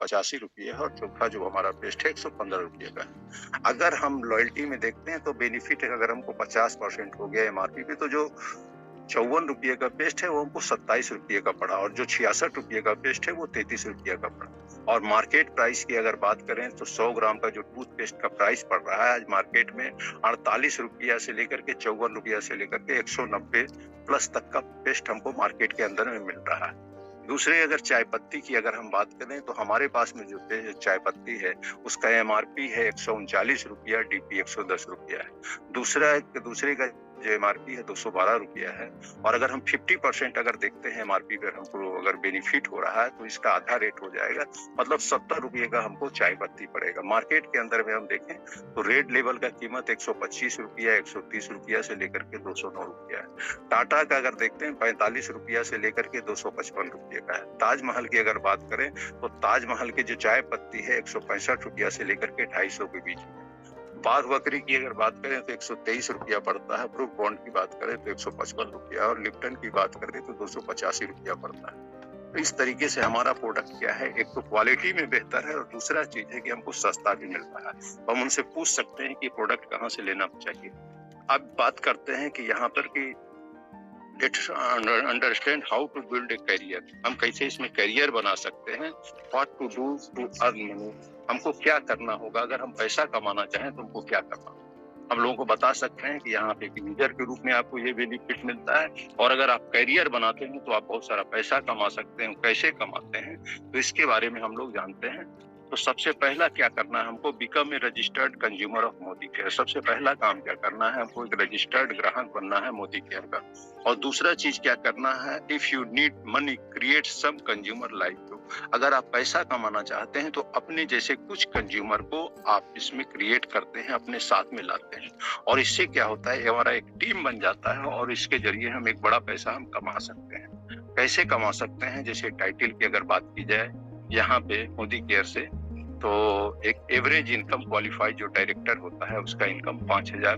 ₹85 है और चौथा जो हमारा पेस्ट है ₹115 का है। अगर हम लॉयल्टी में देखते हैं तो बेनिफिट अगर हमको 50% हो गया एमआरपी पे, तो जो ₹54 का पेस्ट है वो हमको ₹27 का पड़ा, और जो ₹66 का पेस्ट है वो ₹33 का पड़ा। और मार्केट प्राइस की अगर बात करें तो 100 ग्राम का जो टूथपेस्ट का प्राइस पड़ रहा है आज मार्केट में ₹48 से लेकर के ₹54 से लेकर के 190 प्लस तक का पेस्ट हमको मार्केट के अंदर में मिल रहा है। दूसरे अगर चाय पत्ती की अगर हम बात करें तो हमारे पास में जो चाय पत्ती है उसका एमआरपी है ₹139, डीपी ₹110 है। दूसरे का जो एमआरपी है ₹212 है। और अगर हम 50% अगर देखते हैं एमआरपी पर हमको अगर बेनिफिट हो रहा है तो इसका आधा रेट हो जाएगा, मतलब ₹70 का हमको चाय पत्ती पड़ेगा। मार्केट के अंदर में हम देखें तो रेड लेवल का कीमत ₹125, ₹130 से लेकर के ₹209 है। टाटा का अगर देखते हैं ₹45 से लेकर के ₹255 का है। ताजमहल की अगर बात करें तो ताजमहल की जो चाय पत्ती है ₹165 से लेकर के ₹250 के बीच में। बाघ बकरी की अगर बात करें तो ₹123 पड़ता है। ब्रूक बॉन्ड की बात करें तो ₹155 और लिप्टन की बात करें तो ₹285 पड़ता है। तो इस तरीके से हमारा प्रोडक्ट क्या है, एक तो क्वालिटी में बेहतर है और दूसरा चीज है कि हमको सस्ता भी मिलता है। तो हम उनसे पूछ सकते हैं कि प्रोडक्ट कहाँ से लेना चाहिए। अब बात करते हैं कि यहाँ पर कि let's understand how to build a career. हम कैसे इसमें करियर बना सकते हैं, what to do to earn money. हमको क्या करना होगा, अगर हम पैसा कमाना चाहें तो हमको क्या करना होगा। हम लोगों को बता सकते हैं कि यहाँ पे एक यूजर के रूप में आपको ये बेनिफिट मिलता है, और अगर आप करियर बनाते हैं तो आप बहुत सारा पैसा कमा सकते हैं। कैसे कमाते हैं तो इसके बारे में हम लोग जानते हैं। तो सबसे पहला क्या करना है, हमको become a registered consumer of Modi care. सबसे पहला काम क्या करना है, हमको एक रजिस्टर्ड ग्राहक बनना है मोदी केयर का। और दूसरा चीज क्या करना है, if you need money create some consumer like you. अगर आप पैसा कमाना चाहते हैं तो अपने जैसे कुछ कंज्यूमर को आप इसमें क्रिएट करते हैं, अपने साथ में लाते हैं, और इससे क्या होता है, हमारा एक टीम बन जाता है और इसके जरिए हम एक बड़ा पैसा हम कमा सकते हैं। कैसे कमा सकते हैं, जैसे टाइटल की अगर बात की जाए यहाँ पे मोदी केयर से, तो एक एवरेज इनकम क्वालिफाइड जो डायरेक्टर होता है उसका इनकम 5,000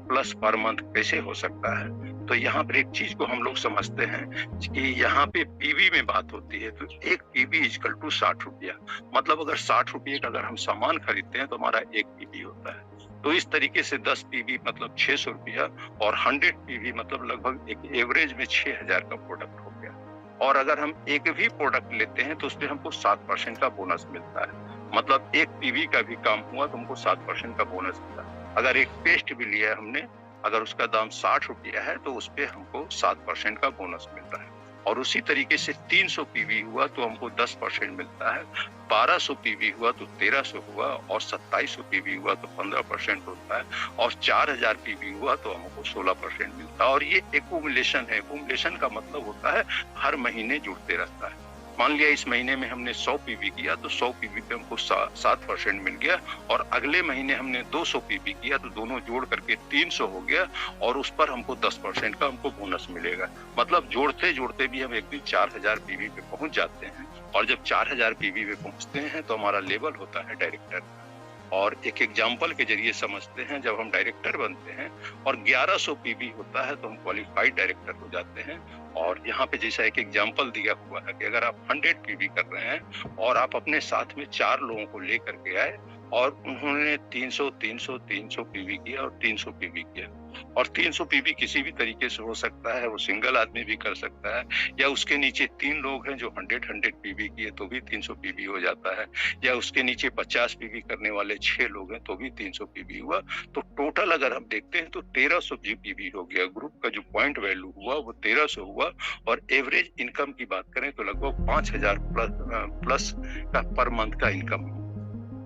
प्लस पर मंथ कैसे हो सकता है। तो यहाँ पर एक चीज को हम लोग समझते हैं कि यहाँ पे पीवी में बात होती है, तो एक पीवी इक्वल टू ₹60। मतलब अगर ₹60 का अगर हम सामान खरीदते हैं तो हमारा एक पीवी होता है। तो इस तरीके से 10 पीवी मतलब ₹600 और 100 पीवी मतलब लगभग एक एवरेज में 6,000 का प्रोडक्ट हो गया। और अगर हम एक भी प्रोडक्ट लेते हैं तो उसमें हमको 7% का बोनस मिलता है। मतलब एक पीवी का भी काम हुआ तो हमको 7% का बोनस मिला। अगर एक पेस्ट भी लिया हमने, अगर उसका दाम ₹60 है तो उस पे हमको 7% का बोनस मिलता है। और उसी तरीके से 300 पीवी हुआ तो हमको 10% मिलता है, 1200 पीवी हुआ तो 1300 हुआ, और 2700 पीवी हुआ तो 15% होता है, और 4000 पीवी हुआ तो हमको 16% मिलता है। और ये एक्यूमुलेशन है। एक्यूमुलेशन का मतलब होता है हर महीने जुड़ते रहता है। मान लिया इस महीने में हमने 100 पीवी किया तो 100 पीवी पे हमको 7% मिल गया, और अगले महीने हमने 200 पीवी किया तो दोनों जोड़ करके 300 हो गया, और उस पर हमको 10% का हमको बोनस मिलेगा। मतलब जोड़ते जोड़ते भी हम एक दिन 4000 पीवी पे पहुंच जाते हैं, और जब 4000 पीवी पे पहुंचते हैं तो हमारा लेवल होता है डायरेक्टर। और एक एग्जाम्पल के जरिए समझते हैं, जब हम डायरेक्टर बनते हैं और 1100 पीवी होता है तो हम क्वालिफाइड डायरेक्टर हो जाते हैं। और यहाँ पे जैसा एक एग्जाम्पल दिया हुआ है कि अगर आप 100 पीवी कर रहे हैं और आप अपने साथ में 4 लोगों को लेकर के आए और उन्होंने 300 पीवी किया और 300 पीवी किया, और 300 पीवी किसी भी तरीके से हो सकता है, वो सिंगल आदमी भी कर सकता है, या उसके नीचे 3 लोग हैं जो 100 पीवी किए तो भी 300 पीवी हो जाता है, या उसके नीचे 50 पीवी करने वाले 6 लोग हैं तो भी 300 पीवी हुआ। तो टोटल अगर हम देखते हैं तो 1300 पीवी हो गया। ग्रुप का जो पॉइंट वैल्यू हुआ वो 1300 हुआ, और एवरेज इनकम की बात करें तो लगभग 5000 प्लस का पर मंथ का इनकम।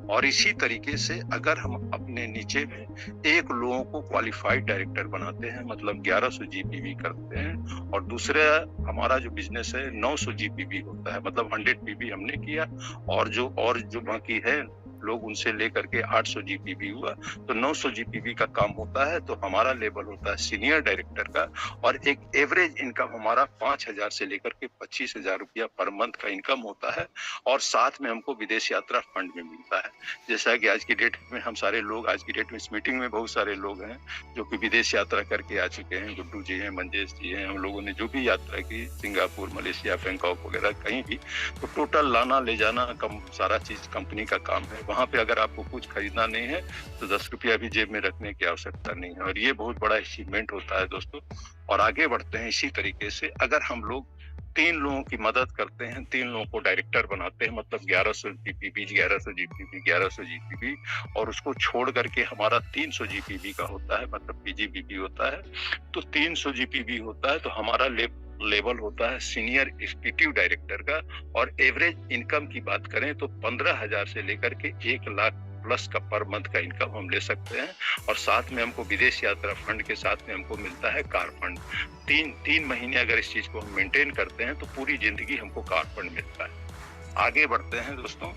और इसी तरीके से अगर हम अपने नीचे में एक लोगों को क्वालिफाइड डायरेक्टर बनाते हैं, मतलब 1100 जीपीवी करते हैं, और दूसरा हमारा जो बिजनेस है 900 जीपीवी होता है, मतलब 100 पीवी हमने किया, और जो बाकी है लोग उनसे लेकर के 800 जीपीबी हुआ तो 900 जीपीबी का काम होता है। तो हमारा लेवल होता है सीनियर डायरेक्टर का और एक एवरेज इनकम हमारा 5,000 से लेकर के 25,000 रुपया पर मंथ का इनकम होता है और साथ में हमको विदेश यात्रा फंड में मिलता है। जैसा कि आज की डेट में हम सारे लोग, आज की डेट में इस मीटिंग में बहुत सारे लोग हैं जो कि विदेश यात्रा करके आ चुके हैं। गुड्डू जी हैं, मंजेश जी हैं, हम लोगों ने जो भी यात्रा की सिंगापुर, मलेशिया, बैंकॉक वगैरह कहीं भी, तो टोटल लाना ले जाना सारा चीज कंपनी का काम है। वहां पे अगर आपको कुछ खरीदना नहीं है तो 10 रुपया भी जेब में रखने की आवश्यकता नहीं है और ये बहुत बड़ा अचीवमेंट होता है दोस्तों। और आगे बढ़ते हैं इसी तरीके से। अगर हम लोग 3 लोगों की मदद करते हैं, 3 लोगों को डायरेक्टर बनाते हैं, मतलब 1100 जीपीबी, 1100 जीपीबी, 1100 जीपीबी और उसको छोड़ करके हमारा 300 जीपीबी का होता है, मतलब पीजीबीबी होता है। तो 300 जीपीबी होता है तो हमारा लेवल होता है सीनियर एग्जीक्यूटिव डायरेक्टर का और एवरेज इनकम की बात करें तो 15,000 से लेकर के 1 लाख प्लस का पर मंथ का इनकम हम ले सकते हैं और साथ में हमको विदेश यात्रा फंड के साथ में हमको मिलता है कार फंड। 3 महीने अगर इस चीज को हम मेंटेन करते हैं तो पूरी जिंदगी हमको कार फंड मिलता है। आगे बढ़ते हैं दोस्तों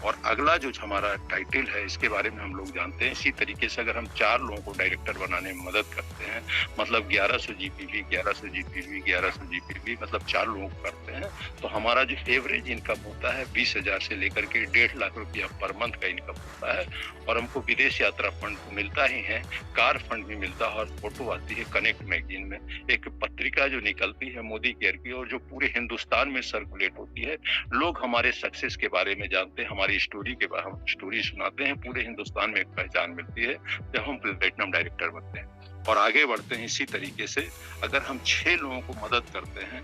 और अगला जो हमारा टाइटल है इसके बारे में हम लोग जानते हैं। इसी तरीके से अगर हम 4 लोगों को डायरेक्टर बनाने में मदद करते हैं, मतलब 1100 जीपीबी, 1100 जीपीबी, 1100 जीपीबी, मतलब 4 लोगों को करते हैं तो हमारा जो एवरेज इनकम होता है 20,000 से लेकर के 1.5 लाख रुपया पर मंथ का इनकम होता है और हमको विदेश यात्रा फंड तो मिलता ही है, कार फंड भी मिलता है और फोटो आती है कनेक्ट मैगजीन में, एक पत्रिका जो निकलती है मोदी केयर की और जो पूरे हिंदुस्तान में सर्कुलेट होती है। लोग हमारे सक्सेस के बारे में जानते हैं, हमारी स्टोरी के बारे में स्टोरी सुनाते हैं, पूरे हिंदुस्तान में एक पहचान मिलती है जब हम प्लेटिनम डायरेक्टर बनते हैं। और आगे बढ़ते हैं इसी तरीके से। अगर हम 6 लोगों को मदद करते हैं,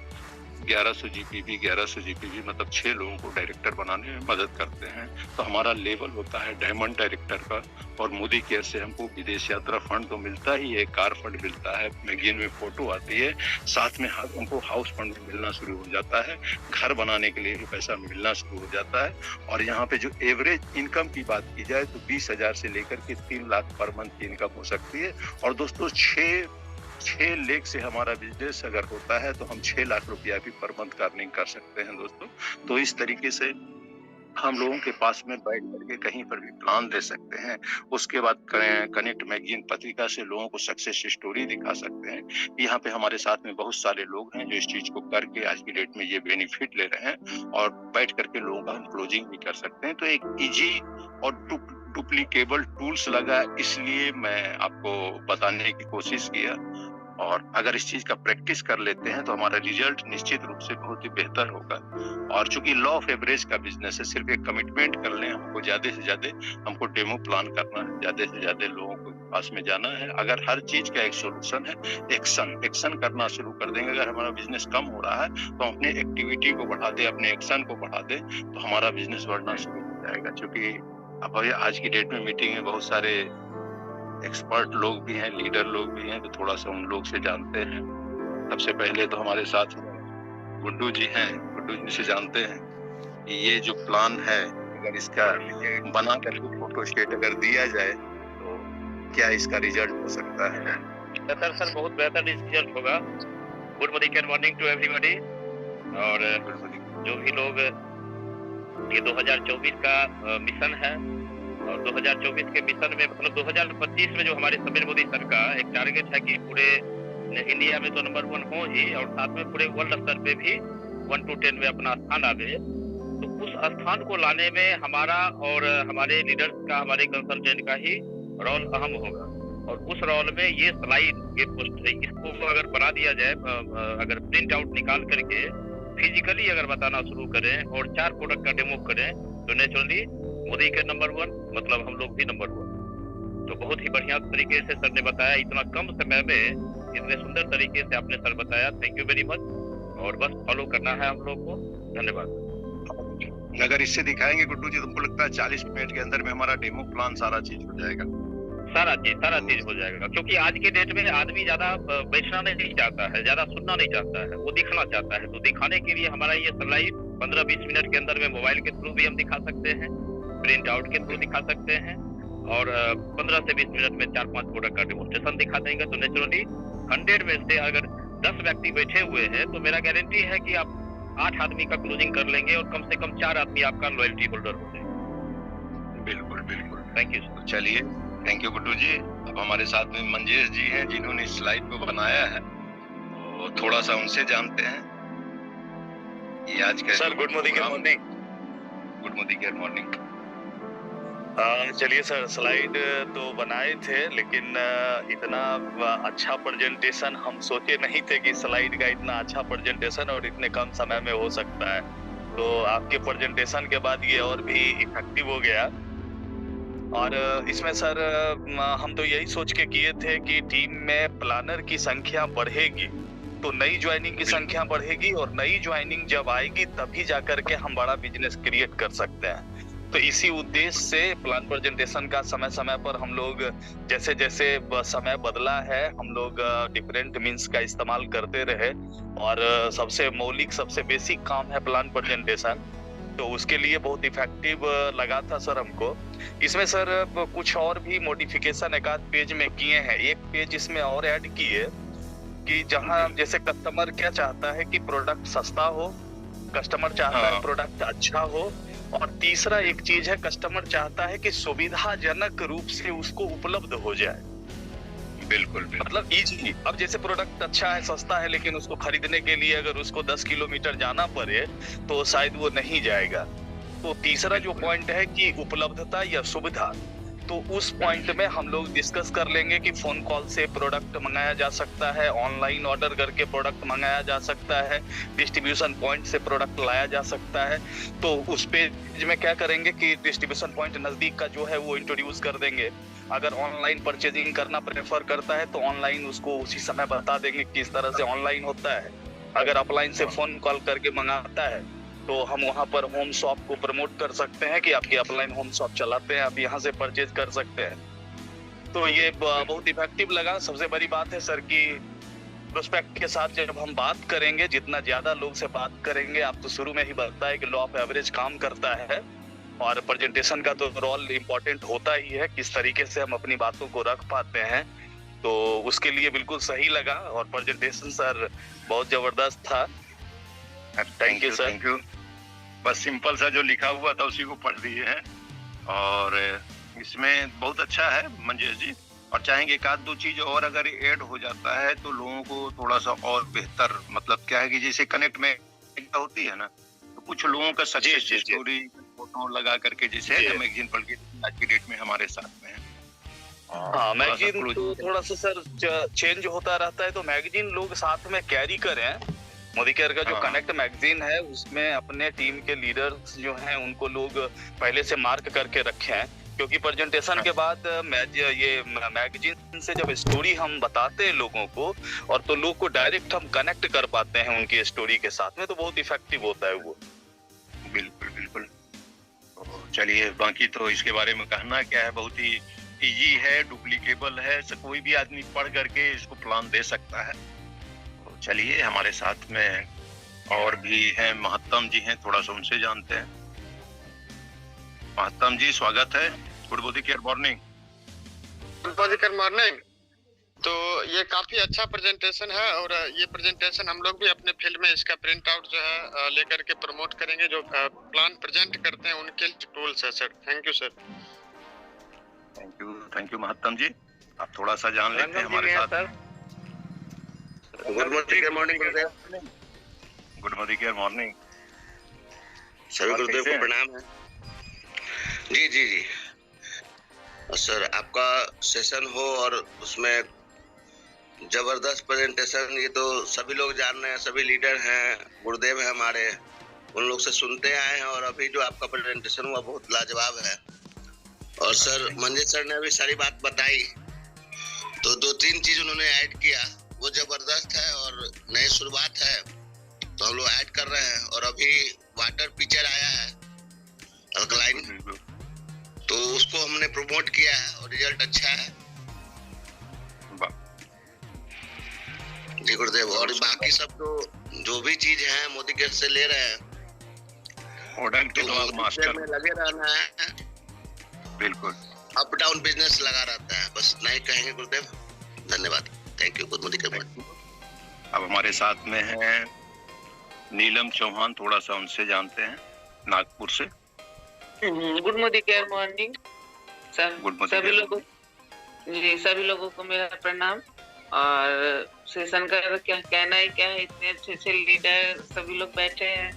1100 जीपीबी, 1100 जीपीबी, मतलब 6 लोगों को डायरेक्टर बनाने में मदद करते हैं तो हमारा लेवल होता है डायमंड डायरेक्टर का और मोदी केयर से हमको विदेश यात्रा फंड तो मिलता ही है, कार फंड मिलता है, मैगजीन में फोटो आती है, साथ में हमको हाउस फंड मिलना शुरू हो जाता है, घर बनाने के लिए भी पैसा मिलना शुरू हो जाता है। और यहाँ पे जो एवरेज इनकम की बात की जाए तो 20,000 से लेकर के 3 लाख पर मंथ की इनकम हो सकती है। और दोस्तों 6 लाख से हमारा बिजनेस अगर होता है तो हम 6 लाख रुपया भी पर मंथ का अर्निंग कर सकते हैं दोस्तों। तो इस तरीके से हम लोगों के पास में बैठ करके कहीं पर भी प्लान दे सकते हैं। उसके बाद कनेक्ट मैगजीन पत्रिका से लोगों को सक्सेस स्टोरी दिखा सकते हैं। यहाँ पे हमारे साथ में बहुत सारे लोग हैं जो इस चीज को करके आज की डेट में ये बेनिफिट ले रहे हैं और बैठ करके लोगों का हम क्लोजिंग भी कर सकते हैं। तो एक इजी और डुप्लीकेबल टूल्स लगा, इसलिए मैं आपको बताने की कोशिश किया। और अगर इस चीज का प्रैक्टिस कर लेते हैं तो हमारा रिजल्ट निश्चित रूप से बहुत ही बेहतर होगा। और चूंकि लॉ ऑफ एवरेज का बिजनेस है, सिर्फ एक कमिटमेंट कर लें, हमको ज्यादा से ज्यादा हमको डेमो प्लान करना है, ज्यादा से ज्यादा लोगों के पास में जाना है। अगर हर चीज का एक सोल्यूशन है, एक्शन करना शुरू कर देंगे। अगर हमारा बिजनेस कम हो रहा है तो अपने एक्टिविटी को बढ़ा दे, अपने एक्शन को बढ़ा दे तो हमारा बिजनेस बढ़ना शुरू हो जाएगा। क्योंकि अब आज की डेट में मीटिंग में बहुत सारे एक्सपर्ट लोग भी हैं, लीडर लोग भी हैं, तो थोड़ा सा उन लोग से जानते हैं। सबसे पहले तो हमारे साथ गुड्डू जी हैं, गुड्डू जी से जानते हैं कि ये जो प्लान है अगर इसका बना करके फोटो स्टेट अगर दिया जाए तो क्या इसका रिजल्ट हो सकता है? सर बहुत बेहतर रिजल्ट होगा। Good morning to everybody. और जो भी लोग, ये 2024 का मिशन है और 2024 के मिशन में मतलब 2025 में जो हमारे समीर मोदी सर का एक टारगेट है कि पूरे इंडिया में तो नंबर 1 हो ही और साथ में पूरे वर्ल्ड स्तर पे भी 1 to 10 में अपना स्थान आवे। तो उस स्थान को लाने में हमारा और हमारे लीडर्स का, हमारे कंसल्टेंट का ही रोल अहम होगा। और उस रोल में ये स्लाइड, ये पोस्ट, इसको अगर बना दिया जाए, अगर प्रिंट आउट निकाल करके फिजिकली अगर बताना शुरू करें और 4 प्रोडक्ट का डेमो करें तो नेचुरली मोदी के नंबर 1 मतलब हम लोग भी नंबर 1। तो बहुत ही बढ़िया तरीके से सर ने बताया, इतना कम समय में इतने सुंदर तरीके से आपने सर बताया। Thank you very much. और बस फॉलो करना है हम लोग को। धन्यवाद। अगर इससे दिखाएंगे गुड्डू जी, तुमको लगता है 40 मिनट के अंदर में हमारा डेमो प्लान सारा चीज हो जाएगा? सारा चीज हो जाएगा। क्योंकि आज के डेट में आदमी ज्यादा बैठना नहीं चाहता है, ज्यादा सुनना नहीं चाहता है, वो दिखना चाहता है। तो दिखाने के लिए हमारा ये स्लाइड 15-20 मिनट के अंदर में मोबाइल के थ्रू भी हम दिखा सकते हैं, प्रिंट आउट के थ्रू दिखा सकते हैं और 15 से 20 मिनट में 4-5 प्रोडक्ट का डेमोन्स्ट्रेशन दिखा देंगे। तो नेचुरली 100 में से अगर 10 व्यक्ति बैठे हुए हैं तो मेरा गारंटी है कि आप 8 आदमी का क्लोजिंग कर लेंगे और कम से कम 4 आदमी आपका लॉयल्टी होल्डर हो जाएंगे। बिल्कुल बिल्कुल। Thank you. तो चलिए, थैंक यू गुड्डू जी। अब हमारे साथ में मंजेश जी हैं जिन्होंने इस स्लाइड को बनाया है, तो थोड़ा सा उनसे जानते हैं कि आज का sir good morning. Good morning. चलिए सर, स्लाइड तो बनाए थे, लेकिन इतना अच्छा प्रेजेंटेशन हम सोचे नहीं थे कि स्लाइड का इतना अच्छा प्रेजेंटेशन और इतने कम समय में हो सकता है। तो आपके प्रेजेंटेशन के बाद ये और भी इफेक्टिव हो गया। और इसमें सर हम तो यही सोच के किए थे कि टीम में प्लानर की संख्या बढ़ेगी तो नई ज्वाइनिंग की संख्या बढ़ेगी, और नई ज्वाइनिंग जब आएगी तभी जाकर के हम बड़ा बिजनेस क्रिएट कर सकते हैं। तो इसी उद्देश्य से प्लान प्रेजेंटेशन का समय समय पर हम लोग जैसे जैसे समय बदला है, हम लोग डिफरेंट मीन्स का इस्तेमाल करते रहे। और सबसे मौलिक, सबसे बेसिक काम है प्लान प्रेजेंटेशन, तो उसके लिए बहुत इफेक्टिव लगा था सर हमको। इसमें सर कुछ और भी मॉडिफिकेशन एक आध पेज में किए हैं। एक पेज इसमें और ऐड किए कि जहां जैसे कस्टमर क्या चाहता है कि प्रोडक्ट सस्ता हो, कस्टमर चाहता है प्रोडक्ट अच्छा हो, और तीसरा एक चीज है, कस्टमर चाहता है कि सुविधाजनक रूप से उसको उपलब्ध हो जाए। बिल्कुल मतलब इजी। अब जैसे प्रोडक्ट अच्छा है, सस्ता है, लेकिन उसको खरीदने के लिए अगर उसको 10 किलोमीटर जाना पड़े तो शायद वो नहीं जाएगा। तो तीसरा जो पॉइंट है कि उपलब्धता या सुविधा, तो उस पॉइंट में हम लोग डिस्कस कर लेंगे कि फोन कॉल से प्रोडक्ट मंगाया जा सकता है, ऑनलाइन ऑर्डर करके प्रोडक्ट मंगाया जा सकता है, डिस्ट्रीब्यूशन पॉइंट से प्रोडक्ट लाया जा सकता है। तो उस पेज में क्या करेंगे कि डिस्ट्रीब्यूशन पॉइंट नजदीक का जो है वो इंट्रोड्यूस कर देंगे। अगर ऑनलाइन परचेजिंग करना प्रेफर करता है तो ऑनलाइन उसको उसी समय बता देंगे किस तरह से ऑनलाइन होता है। अगर ऑफलाइन से फोन कॉल करके मंगाता है तो हम वहां पर होम शॉप को प्रमोट कर सकते हैं कि आपकी ऑफलाइन होम शॉप चलाते हैं, आप यहाँ से परचेज कर सकते हैं। तो ये बहुत इफेक्टिव लगा। सबसे बड़ी बात है सर कि प्रोस्पेक्ट के साथ जब हम बात करेंगे, जितना ज्यादा लोग से बात करेंगे, आप तो शुरू में ही बताया कि लॉ ऑफ एवरेज काम करता है, और प्रेजेंटेशन का तो रोल इम्पोर्टेंट होता ही है, किस तरीके से हम अपनी बातों को रख पाते हैं। तो उसके लिए बिल्कुल सही लगा, और प्रेजेंटेशन सर बहुत जबरदस्त था। Thank you sir. Thank you. बस सिंपल सा जो लिखा हुआ था उसी को पढ़ दिए हैं, और इसमें बहुत अच्छा है मंजेश जी। और चाहेंगे एक आध दो चीज और अगर ऐड हो जाता है तो लोगों को थोड़ा सा और बेहतर, मतलब क्या है कि जैसे कनेक्ट में होती है ना, तो कुछ लोगों का सक्सेस स्टोरी फोटो लगा करके, जैसे मैगजीन पढ़ के आज की डेट में हमारे साथ में है। हाँ, मैगजीन तो थोड़ा सा सर चेंज होता रहता है, तो मैगजीन लोग साथ में कैरी करें। मोदी केयर का जो कनेक्ट मैगजीन है उसमें अपने टीम के लीडर्स जो हैं उनको लोग पहले से मार्क करके रखे हैं, क्योंकि प्रेजेंटेशन के बाद ये मैगजीन से जब स्टोरी हम बताते हैं लोगों को, और तो लोग को डायरेक्ट हम कनेक्ट कर पाते हैं उनकी स्टोरी के साथ में, तो बहुत इफेक्टिव होता है वो। बिल्कुल बिल्कुल। तो चलिए, बाकी तो इसके बारे में कहना क्या है, बहुत ही इजी है, डुप्लीकेबल है, कोई भी आदमी पढ़ करके इसको प्लान दे सकता है। चलिए, हमारे साथ में और भी हैं, महत्तम जी हैं, थोड़ा सा उनसे जानते हैं। महत्तम जी, स्वागत है। Good morning. तो ये काफी अच्छा प्रेजेंटेशन है, और ये प्रेजेंटेशन हम लोग भी अपने फील्ड में इसका प्रिंट आउट जो है लेकर के प्रमोट करेंगे। जो प्लान प्रेजेंट करते हैं उनके टूल्स है sir. Thank you sir. Thank you महत्तम जी। आप थोड़ा सा जान लेते हैं हमारे साथ। गुड मॉर्निंग सभी गुरुदेव को प्रणाम है। जी जी जी सर, आपका सेशन हो और उसमें जबरदस्त प्रेजेंटेशन, ये तो सभी लोग जान रहे हैं, सभी लीडर हैं, गुरुदेव हैं हमारे, उन लोग से सुनते आए हैं, और अभी जो आपका प्रेजेंटेशन हुआ बहुत लाजवाब है। और सर मंजेश सर ने अभी सारी बात बताई, तो दो तीन चीज उन्होंने ऐड किया, वो जबरदस्त है और नई शुरुआत है, तो हम लोग ऐड कर रहे हैं। और अभी वाटर पिक्चर आया है अल्कलाइन, तो उसको हमने प्रमोट किया है और रिजल्ट अच्छा है जी गुरुदेव। और बाकी सब तो जो भी चीज है मोदी केयर से ले रहे हैं, तो मास्टर में लगे रहना है। बिल्कुल, अप डाउन बिजनेस लगा रहता है, बस नहीं कहेंगे गुरुदेव। धन्यवाद, थैंक यू। Good morning. अब हमारे साथ में हैं नीलम चौहान, थोड़ा सा उनसे जानते हैं, नागपुर से। Good morning sir. गुड सभी लोगों जी, सभी लोगों को मेरा प्रणाम। और सेशन का क्या कहना ही क्या है, इतने अच्छे अच्छे लीडर सभी लोग बैठे हैं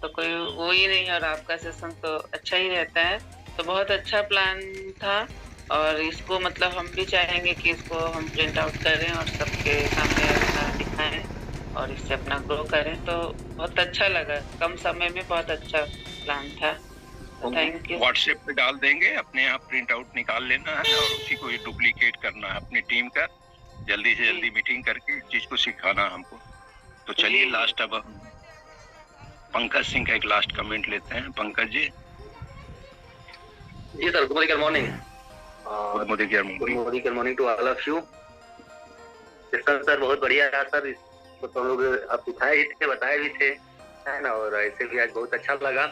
तो कोई वो ही नहीं, और आपका सेशन तो अच्छा ही रहता है। तो बहुत अच्छा प्लान था और इसको मतलब हम भी चाहेंगे कि इसको हम प्रिंट आउट करें और सबके सामने अपना दिखाएं और इससे अपना ग्रो करें। तो बहुत अच्छा लगा, कम समय में बहुत अच्छा प्लान था। Thank you. व्हाट्सएप पे डाल देंगे, अपने आप प्रिंट आउट निकाल लेना है और उसी को डुप्लीकेट करना है अपनी टीम का। जल्दी से जल्दी मीटिंग करके इस चीज को सिखाना हमको। तो चलिए लास्ट अब हम पंकज सिंह का एक लास्ट कमेंट लेते हैं। पंकज जी। जी sir, good morning. Good morning to all of you. Sir बहुत बढ़िया रहा सर, इसको तो हम लोग आप सिखाए ही थे, बताए भी थे, है ना, और ऐसे भी आज बहुत अच्छा लगा।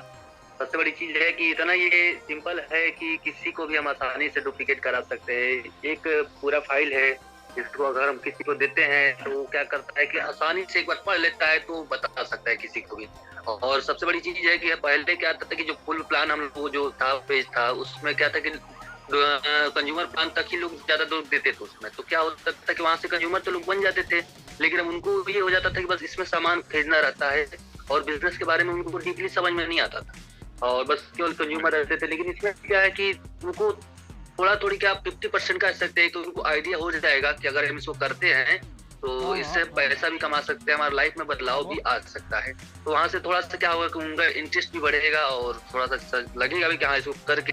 सबसे बड़ी चीज है कि इतना ये सिंपल है कि किसी को भी हम आसानी से डुप्लीकेट करा सकते हैं। एक पूरा फाइल है जिसको अगर हम किसी को देते हैं तो वो क्या करता है कि आसानी से एक बार पढ़ लेता है तो बता सकता है किसी को भी। और सबसे बड़ी चीज है कि पहले क्या था कि जो फुल प्लान हम लोग जो था पेज था उसमें क्या था कि कंज्यूमर प्लान तक ही लोग ज्यादा दूर देते थे उसमें। तो क्या होता था कि वहां से कंज्यूमर तो लोग बन जाते थे, लेकिन अब उनको ये हो जाता था कि बस इसमें सामान खरीदना रहता है और बिजनेस के बारे में उनको डीपली समझ में नहीं आता था और बस केवल कंज्यूमर रहते थे। लेकिन इसमें क्या है कि उनको थोड़ी क्या 50% कर सकते हैं तो उनको आइडिया हो जाएगा कि अगर हम इसको करते हैं तो इससे पैसा भी कमा सकते हैं, हमारी लाइफ में बदलाव भी आ सकता है। तो वहां से थोड़ा सा क्या होगा कि उनका इंटरेस्ट भी बढ़ेगा और थोड़ा सा लगेगा भी कि हाँ इसको करके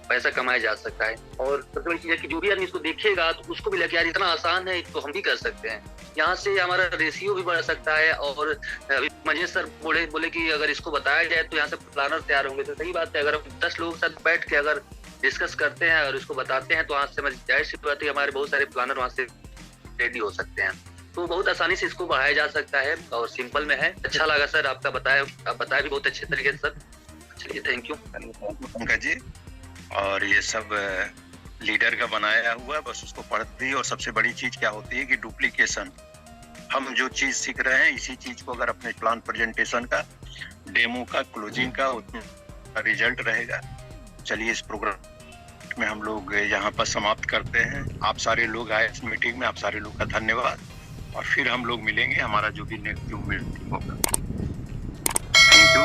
पैसा कमाया जा सकता है। और सबसे बड़ी चीज है कि जो भी आदमी इसको देखेगा तो उसको भी लगे यार इतना आसान है तो हम भी कर सकते हैं। यहाँ से हमारा रेशियो भी बढ़ सकता है। और मनीष सर बोले कि अगर इसको बताया जाए तो यहाँ से प्लानर तैयार होंगे, तो सही बात है। अगर हम 10 लोगों के साथ बैठ के अगर डिस्कस करते हैं और इसको बताते हैं तो वहाँ से जाहिर सी बात है हमारे बहुत सारे प्लानर वहाँ से रेडी हो सकते हैं। तो बहुत आसानी से इसको बढ़ाया जा सकता है और सिंपल में है। अच्छा लगा सर आपका बताया भी बहुत अच्छे तरीके से सर। चलिए थैंक यू पंकज जी। और ये सब लीडर का बनाया हुआ, बस उसको पढ़ती है। और सबसे बड़ी चीज क्या होती है कि डुप्लीकेशन। हम जो चीज सीख रहे हैं इसी चीज को अगर अपने प्लान प्रेजेंटेशन का, डेमो का, क्लोजिंग का रिजल्ट रहेगा। चलिए इस प्रोग्राम में हम लोग यहाँ पर समाप्त करते हैं। आप सारे लोग आए इस मीटिंग में, आप सारे लोग का धन्यवाद। और फिर हम लोग मिलेंगे, हमारा जो भी नेक्स्ट मीटिंग होगा। Thank you.